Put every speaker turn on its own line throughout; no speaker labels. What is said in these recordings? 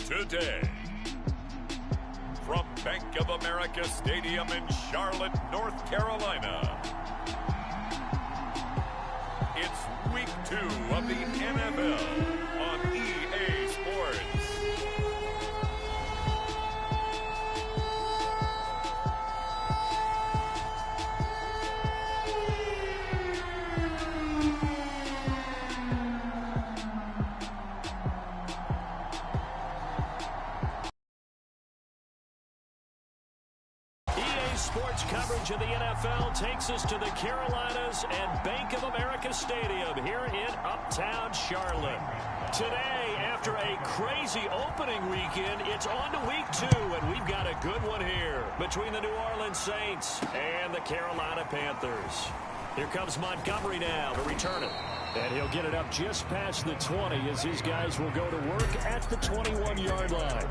Today, from Bank of America Stadium in Charlotte, North Carolina, it's Week 2 of the NFL on EA Sports.
Sports coverage of the NFL takes us to the Carolinas and Bank of America Stadium here in Uptown Charlotte. Today, after a crazy opening weekend, it's on to Week 2, and we've got a good one here between the New Orleans Saints and the Carolina Panthers. Here comes Montgomery now to return it. And he'll get it up just past the 20 as his guys will go to work at the 21-yard line.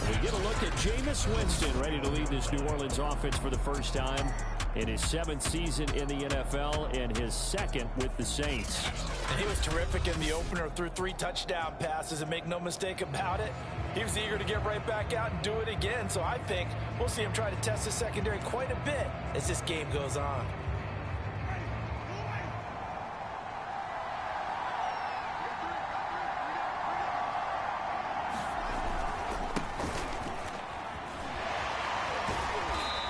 We get a look at Jameis Winston ready to lead this New Orleans offense for the first time in his 7th season in the NFL and his 2nd with the Saints.
And he was terrific in the opener, threw 3 touchdown passes, and make no mistake about it, he was eager to get right back out and do it again. So I think we'll see him try to test his secondary quite a bit as this game goes on.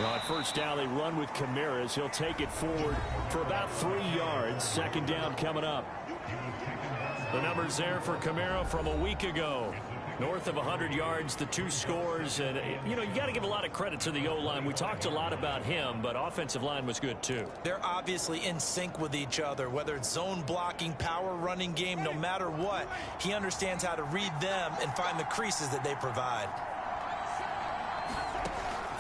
On first down, they run with Kamara. He'll take it forward for about 3 yards. Second down coming up. The numbers there for Kamara from a week ago. North of 100 yards, the 2 scores. And, you got to give a lot of credit to the O-line. We talked a lot about him, but offensive line was good, too.
They're obviously in sync with each other, whether it's zone blocking, power running game, no matter what. He understands how to read them and find the creases that they provide.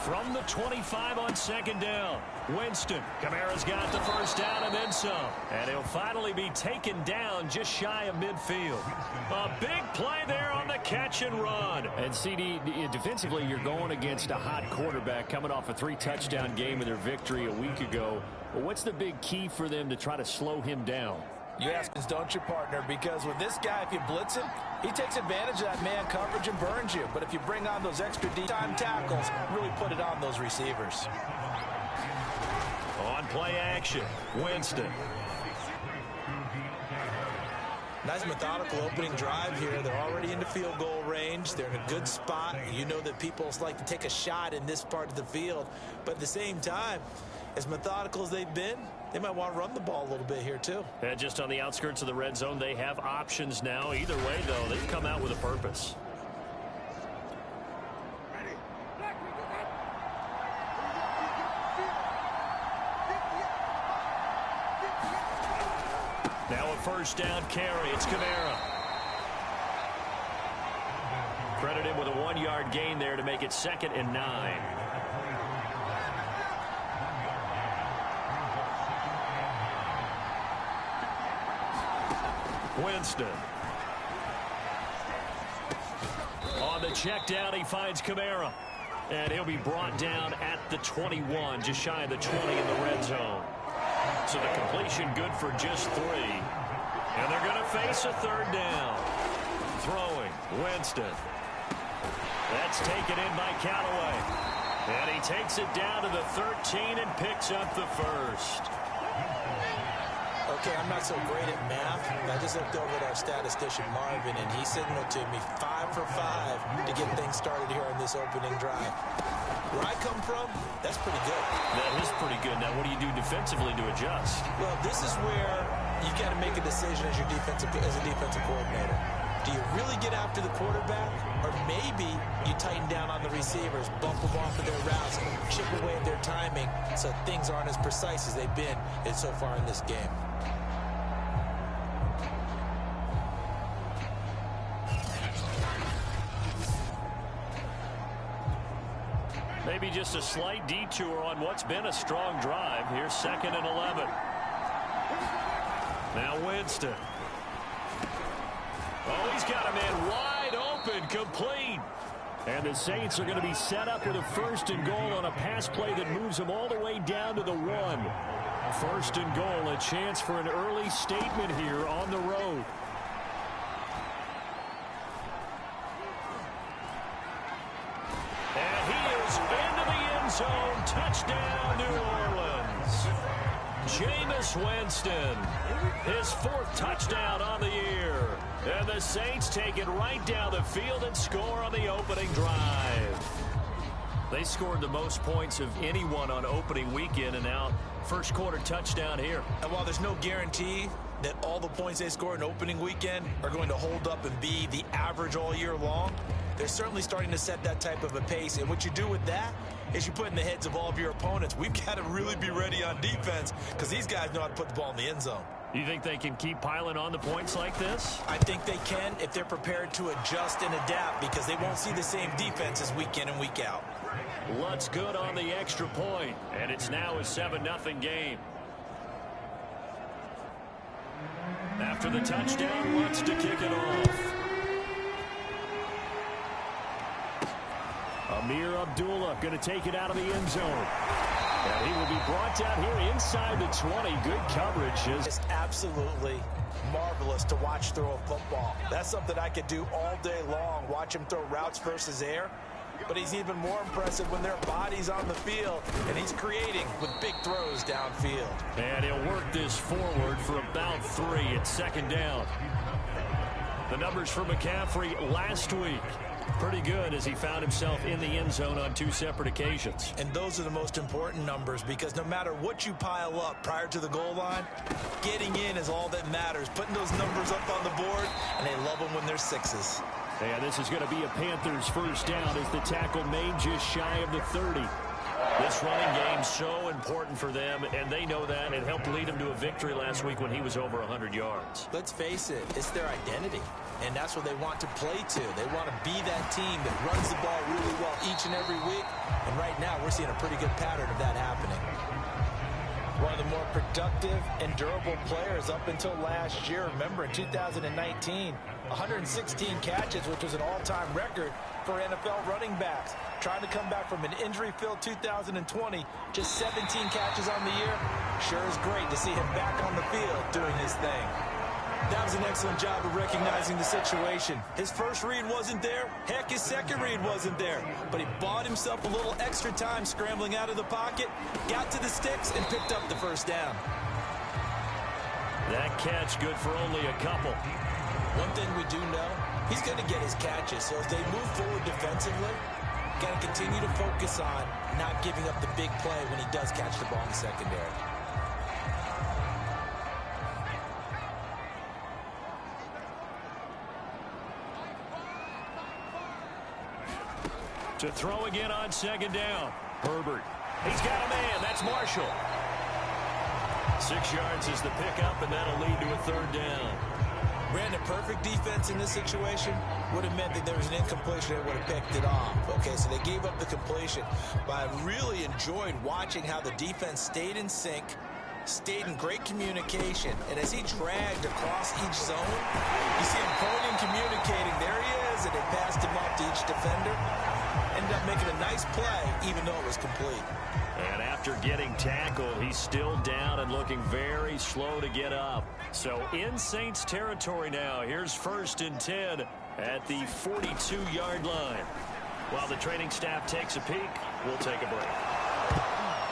From the 25 on second down, Winston. Kamara's got the first down and then some. And he'll finally be taken down just shy of midfield. A big play there on the catch and run. And CD, defensively, you're going against a hot quarterback coming off a 3-touchdown game in their victory a week ago. Well, what's the big key for them to try to slow him down?
You ask us, don't you, partner? Because with this guy, if you blitz him, he takes advantage of that man coverage and burns you. But if you bring on those extra D-time tackles, really put it on those receivers.
On play action, Winston.
Nice methodical opening drive here. They're already into field goal range. They're in a good spot. You know that people like to take a shot in this part of the field. But at the same time, as methodical as they've been, they might want to run the ball a little bit here, too.
And just on the outskirts of the red zone, they have options now. Either way, though, they've come out with a purpose. Now a first down carry. It's Kamara. Credit him with a 1-yard gain there to make it 2nd and 9. Winston. On the check down, he finds Kamara. And he'll be brought down at the 21, just shy of the 20 in the red zone. So the completion good for just 3. And they're going to face a 3rd down. Throwing, Winston. That's taken in by Callaway. And he takes it down to the 13 and picks up the first.
Okay, I'm not so great at math. I just looked over at our statistician, Marvin, and he signaled to me 5 for 5 to get things started here on this opening drive. Where I come from, that's pretty good.
That is pretty good. Now, what do you do defensively to adjust?
Well, this is where you got to make a decision as a defensive coordinator. Do you really get after the quarterback, or maybe you tighten down on the receivers, bump them off of their routes, chip away at their timing so things aren't as precise as they've been so far in this game?
Maybe just a slight detour on what's been a strong drive. Here's 2nd and 11. Now Winston. Oh, he's got a man wide open, complete. And the Saints are going to be set up with a 1st and goal on a pass play that moves them all the way down to the 1. 1st and goal, a chance for an early statement here on the road. And he is into the end zone. Touchdown, New Orleans. Jameis Winston, his 4th touchdown on the year. And the Saints take it right down the field and score on the opening drive. They scored the most points of anyone on opening weekend, and now first quarter touchdown here.
And while there's no guarantee that all the points they score in opening weekend are going to hold up and be the average all year long, they're certainly starting to set that type of a pace. And what you do with that is you put in the heads of all of your opponents, we've got to really be ready on defense because these guys know how to put the ball in the end zone.
You think they can keep piling on the points like this?
I think they can if they're prepared to adjust and adapt, because they won't see the same defenses week in and week out.
Lutt's good on the extra point, and it's now a 7-0 game. After the touchdown, Lutz to kick it off. Amir Abdullah going to take it out of the end zone. And he will be brought down here inside the 20. Good coverage.
It's absolutely marvelous to watch throw a football. That's something I could do all day long, watch him throw routes versus air. But he's even more impressive when their body's on the field, and he's creating with big throws downfield.
And he'll work this forward for about 3 at 2nd down. The numbers for McCaffrey last week, pretty good as he found himself in the end zone on 2 separate occasions.
And those are the most important numbers, because no matter what you pile up prior to the goal line, getting in is all that matters. Putting those numbers up on the board, and they love them when they're 6s.
And this is going to be a Panthers 1st down as the tackle made just shy of the 30. This running game so important for them, and they know that. It helped lead them to a victory last week when he was over 100 yards.
Let's face it, it's their identity, and that's what they want to play to. They want to be that team that runs the ball really well each and every week, and right now we're seeing a pretty good pattern of that happening. One of the more productive and durable players up until last year. Remember, in 2019, 116 catches, which was an all-time record for NFL running backs. Trying to come back from an injury-filled 2020, just 17 catches on the year. Sure is great to see him back on the field doing his thing. That was an excellent job of recognizing the situation. His first read wasn't there. Heck, his second read wasn't there. But he bought himself a little extra time scrambling out of the pocket, got to the sticks, and picked up the 1st down.
That catch good for only a couple.
One thing we do know, he's going to get his catches. So as they move forward defensively, got to continue to focus on not giving up the big play when he does catch the ball in the secondary.
To throw again on 2nd down. Herbert. He's got a man. That's Marshall. 6 yards is the pickup, and that'll lead to a 3rd down.
Brandon, perfect defense in this situation would have meant that there was an incompletion that would have picked it off. Okay, so they gave up the completion. But I really enjoyed watching how the defense stayed in sync, stayed in great communication, and as he dragged across each zone, you see him pointing, communicating. There he is, and they passed him off to each defender. Ended up making a nice play, even though it was complete.
And after getting tackled, he's still down and looking very slow to get up. So in Saints territory now, here's 1st and 10 at the 42-yard line. While the training staff takes a peek, we'll take a break.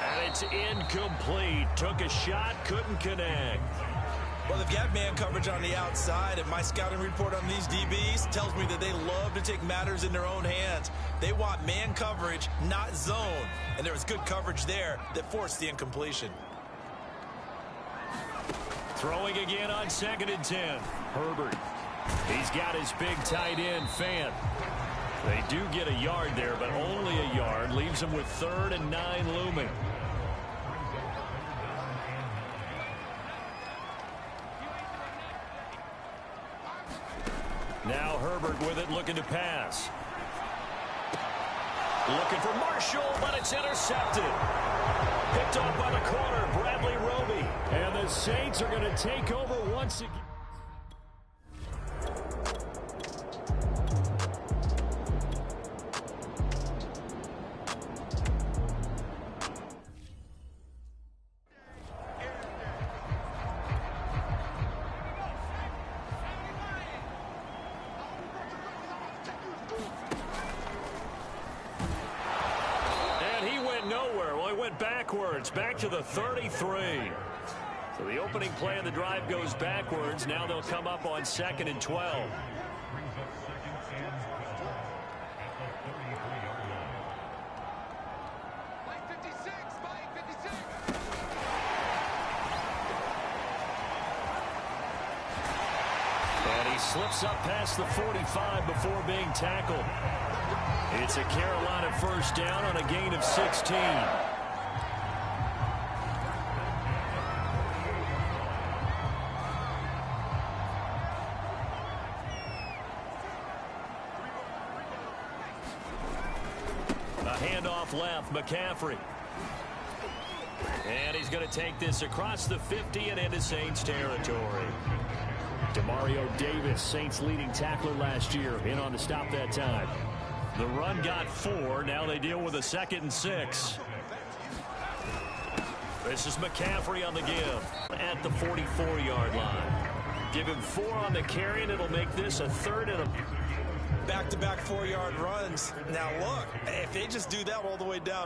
And it's incomplete. Took a shot, couldn't connect.
Well, they've got man coverage on the outside, and my scouting report on these DBs tells me that they love to take matters in their own hands. They want man coverage, not zone. And there was good coverage there that forced the incompletion.
Throwing again on 2nd and 10. Herbert. He's got his big tight end, Fant. They do get a yard there, but only a yard. Leaves them with 3rd and 9 looming. Now Herbert with it, looking to pass. Looking for Marshall, but it's intercepted. Picked off by the corner, Bradley Roby. And the Saints are going to take over once again. it backwards, back to the 33. So the opening play of the drive goes backwards. Now they'll come up on 2nd and 12. And he slips up past the 45 before being tackled. It's a Carolina first down on a gain of 16. A handoff left, McCaffrey. And he's going to take this across the 50 and into Saints territory. Demario Davis, Saints leading tackler last year, in on the stop that time. The run got 4. Now they deal with a 2nd and 6. This is McCaffrey on the give at the 44-yard line. Give him 4 on the carry, and it'll make this a 3rd and a...
Back-to-back 4-yard runs. Now, look, if they just do that all the way down,